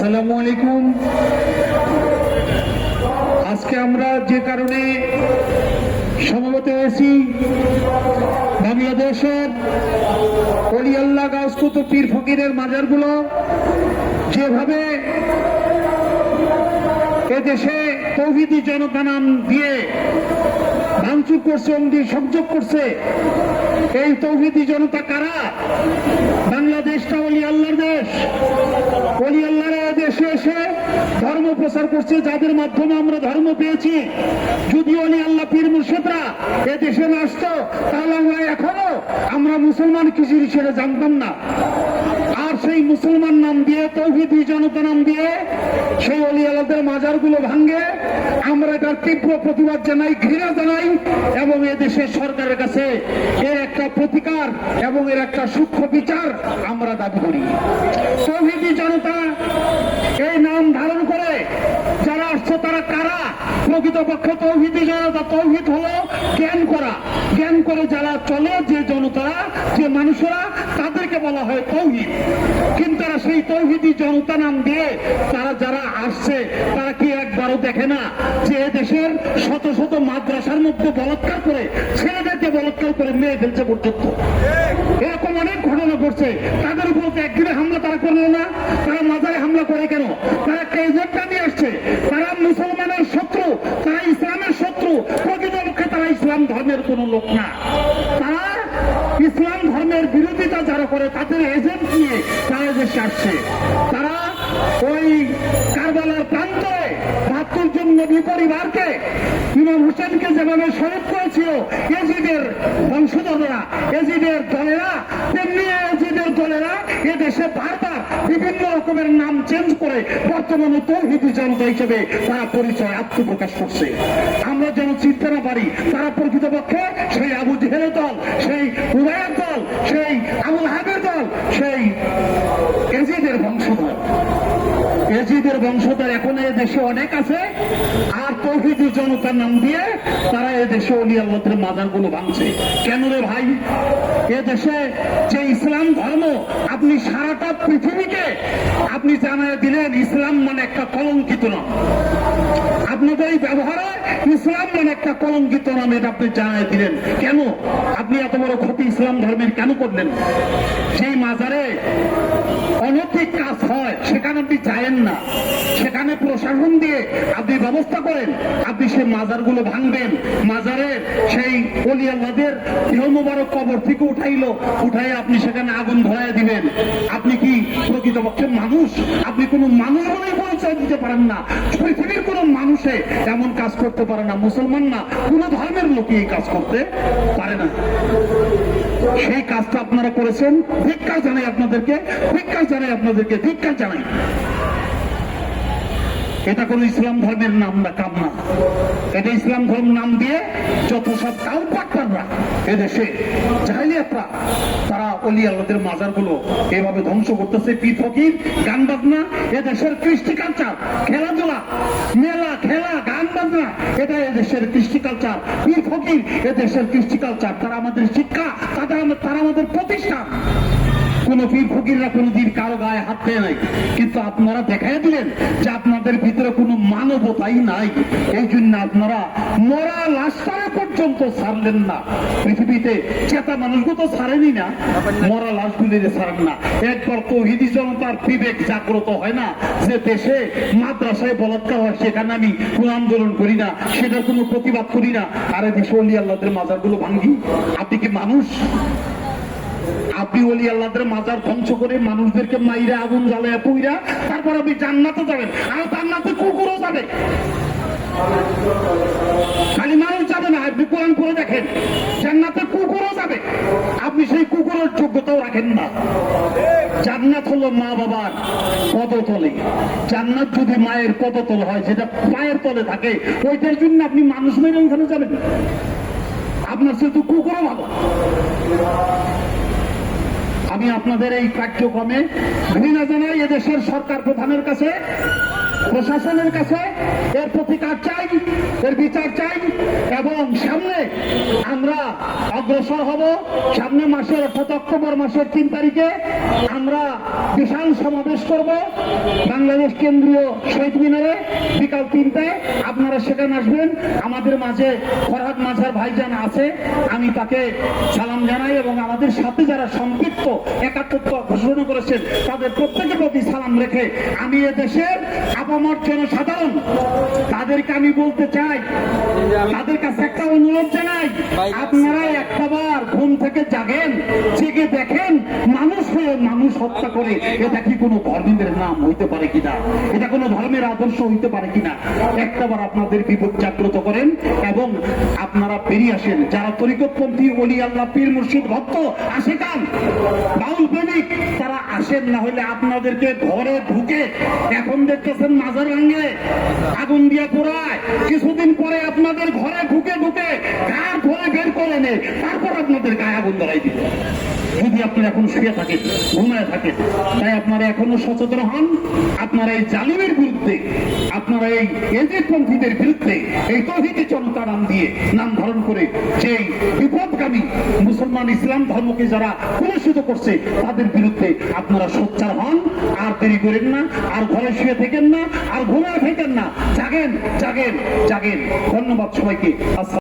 আসসালামু আলাইকুম। আজকে আমরা যে কারণে সমবেত হয়েছি, বাংলাদেশের ওলি আল্লাহ গাউসকুত পীর ফকিরের মাজারগুলো যেভাবে এদেশে তৌহিদি জনতা নাম দিয়ে ভাঙচুর করছে, অঙ্গি সংযোগ করছে, এই তৌহিদি জনতা কারা? বাংলাদেশটা ওলি আল্লাহর দেশ। ওলি আল্লাহরা দেশে এসে ধর্ম প্রচার করছে, যাদের মাধ্যমে আমরা ধর্ম পেয়েছি। যদি ওলি আল্লাহ পীর মুর্শিদরা এ দেশে না আসতো, তাহলে আমরা মুসলমান কিছু সেটা জানতাম না। আর সেই মুসলমান নাম দিয়ে, তৌহিদি জনতা নাম দিয়ে সেই ওলি আল্লাহদের মাজারগুলো ভাঙ্গে আমরা এটার তীব্র প্রতিবাদ জানাই, ঘৃণা জানাই এবং এদেশের সরকারের কাছে এর একটা প্রতিকার এবং এর একটা সূক্ষ্ম বিচার আমরা দাবি করি। তৌহিদি জনতা এই নাম ধারণ করে যারা আসছে তারা কারা? প্রকৃতপক্ষে তৌহিদি জনতা, তৌহিদ হলো জ্ঞান করা। জ্ঞান করে যারা চলে, যে জনতারা, যে মানুষেরা, তাদেরকে বলা হয় তৌহিদ। কিন্তু তারা সেই তৌহিদি জনতা নাম দিয়ে তারা যারা আসছে, তারা কি একবারও দেখে না যে দেশের শত শত মাদ্রাসার মধ্যে বলাৎকার করে, ছেলেদেরকে বলাৎকার করে মেরে ফেলছে পর্যন্ত। এরকম অনেক ঘটনা ঘটছে। তাদের উপর একদিনে হামলা তারা করলো না, তারা মাজারে হামলা করে কেন? তারা একটা এজেন্ডা নিয়ে আসছে। তারা মুসলমানের শত্রু, তারা ইসলামের শত্রু। প্রকৃতপক্ষে তারা ইসলাম ধর্মের কোন লোক না। তারা ইসলাম ধর্মের বিরোধিতা যারা করে, তাদের এজেন্ট নিয়ে তারা দেশে আসছে। তারা ওই কারবালার প্রান্তরে ৭২ জন নবী পরিবারকে, ইমাম হোসেনকে যেভাবে শহীদ করেছিল এজিদের বংশধররা, এজিদের দলেরা, তেমনি এজিদের দলেরা এ দেশে বারবার বিভিন্ন রকমের নাম চেঞ্জ করে বর্তমানে তৌহিদি জনতা হিসেবে তারা পরিচয় আত্মপ্রকাশ করছে। আমরা যেন চিনতে না পারি তারা প্রকৃতপক্ষে সেই আবু জেহেলের দল, সেই উবাইয়ের দল, সেই আবুল হাবের দল, সেই এজিদের বংশধর। এজিদের বংশধর এখন এ দেশে অনেক আছে। আর তৌহিদি জনতার নাম দিয়ে তারা এ দেশে ওলি আল্লাহদের মাজারগুলো ভাঙছে। কেন রে ভাই? এ দেশে যে ইসলাম ধর্ম, আপনি সারাটা পৃথিবীকে আপনি জানায় দিলেন ইসলাম মানে একটা কলঙ্কিত নাম। আপনাদের এই ব্যবহারে ইসলাম মানে একটা কলঙ্কিত নাম, এটা আপনি জানায় দিলেন। কেন আপনি এত বড় ক্ষতি ইসলাম ধর্মের কেন করলেন? সেই মাজারে অনৈতিক কাজ হয়, সেখানে আপনি যায়েন না। সেখানে প্রশাসন দিয়ে আপনি ব্যবস্থা করেন, আপনি সেই মাজারগুলো ভাঙবেন। মাজারের সেই ওলি আল্লাহদের দেহ মোবারক কবর থেকে উঠাই আপনি সেখানে আগুন ধরায় দিবেন। আপনি কি প্রকৃতপক্ষে মানুষ? আপনি কোন মানুষ বলে পরিচয় দিতে পারেন না। পৃথিবীর কোন মানুষে এমন কাজ করতে পারে না। মুসলমান না, কোন ধর্মের লোকই এই কাজ করতে পারে না। সেই কাজটা আপনারা করেছেন। ধিক্কার জানাই আপনাদেরকে, ধিক্কার জানাই আপনাদেরকে, ধিক্কার জানাই। এটা কোন ইসলাম ধর্মের নাম না, কাম না। এটা ইসলাম ধর্ম নাম দিয়ে যত সব কাউপাট্টাররা এদেশে জাহেলিয়াতরা, তারা ওলি আল্লাহদের মাজারগুলো এভাবে ধ্বংস করতেছে। পীর ফকির, গান বাজনা, এদেশের কৃষ্টি কালচার, খেলাধুলা, মেলা, খেলা, গান বাজনা, এটা এদেশের কৃষ্টি কালচার। পীর ফকির এদেশের কৃষ্টি কালচার। তারা আমাদের শিক্ষা, তারা আমাদের প্রতিষ্ঠান। কোন পীর ফকিররা কোনদিন কারো গায়ে হাত দেয় নাই। কিন্তু আপনারা দেখাই দিলেন যে আপনাদের ভিতরে কোনো মানবতাই নাই। এই জন্য আপনারা মরা লাশটারে পর্যন্ত ছাড়লেন না। পৃথিবীতে চেতা মানুষগুলো তো ছাড়েনি না, মরা লাশগুলিরে ছাড়েন না। একবার তৌহিদি জনতার বিবেক জাগ্রত হয় না যে দেশে মাদ্রাসায় বলাৎকার হয়, সেখানে আমি কোন আন্দোলন করি না, সেটার কোনো প্রতিবাদ করি না, আর দেশে ওলি আল্লাহদের মাজারগুলো ভাঙ্গি? আপনি কি মানুষ? আপনি ওলি আল্লাহদের মাজার ধ্বংস করে মানুষদেরকে মাইরা আগুন জ্বালায় পুইরা তারপর আপনি জান্নাতে যাবেন। আর জান্নাতে কুকুরও যাবে, খালি মানুষ যাবে না। আপনি কোরআন করে দেখেন, জান্নাতে কুকুরও যাবে। আপনি সেই কুকুরের যোগ্যতাও রাখেন না। জান্নাত হলো মা বাবার পদতলে। জান্নাত যদি মায়ের পদতল হয়, যেটা পায়ের তলে থাকে, ওইটার জন্য আপনি মানুষ মেরে ওইখানে যাবেন? আপনার শুধু কুকুরও ভালো। আমি আপনাদের এই কার্যক্রমে ঘৃণা জানাই এদেশের সরকার প্রধানের কাছে। প্রশাসনের কাছে এর প্রতিকার চাই, এর বিচার চাই এবং সামনে আমরা অগ্রসর হব। সামনে মাসের অর্থাৎ অক্টোবর মাসের 3 তারিখে আমরা বিশাল সমাবেশ করব বাংলাদেশ কেন্দ্রীয় শহীদ মিনারে বিকাল 3টায়। আপনারা সেখানে আসবেন। আমাদের মাঝে ফরহাদ মাঝার ভাইজান আছে, আমি তাকে সালাম জানাই এবং আমাদের সাথে যারা সম্পৃক্ত একাত্মতা ঘোষণা করেছেন তাদের প্রত্যেকের প্রতি সালাম রেখে আমি এদেশের আপামর জনসাধারণ তাদেরকে আমি বলতে চাই, তাদের কাছে একটা অনুরোধ জানাই, আপনারা একটাবার ঘুম থেকে জাগেন, জেগে দেখেন মানুষ হয়ে মানুষ হত্যা করে এটা কি কোনো ধর্মের নাম হইতে পারে কিনা, এটা কোনো ধর্মের আদর্শ হইতে পারে কিনা। একটাবার আপনাদের বিবেক জাগ্রত করেন এবং আপনারা বেরিয়ে আসেন। যারা তরিকতপন্থী ওলি আল্লাহ পীর মুর্শিদ ভক্ত আশেকান বাউল প্রেমিক তারা আসেন, না হলে আপনাদেরকে ঘরে ঢুকে এখন দেখতেছেন মাজার ভাঙে আগুন দিয়ে পোড়ায়, কিছুদিন পরে আপনাদের ঘরে ঢুকে ঢুকে কার ঘরে বের করে নে, তারপর আপনাদের গায়ে আগুন ধরাই দিবে যদি আপনারা এখন শুয়ে থাকেন, ঘুমায় থাকেন। তাই আপনারা এখনো সচেতন হন। আপনারা এই জালিমের বিরুদ্ধে, আপনারা এই এজিদপন্থীদের বিরুদ্ধে, এই তৌহিদি জনতা নাম দিয়ে নাম ধারণ করে যে বিপদগামী মুসলমান ইসলাম ধর্মকে যারা কলুষিত করছে তাদের বিরুদ্ধে আপনারা সোচ্চার হন। আর দেরি করেন না, আর ঘরে শুয়ে থাকেন না, আর ঘুমায় থাকেন না, জাগেন জাগেন জাগেন। ধন্যবাদ সবাইকে।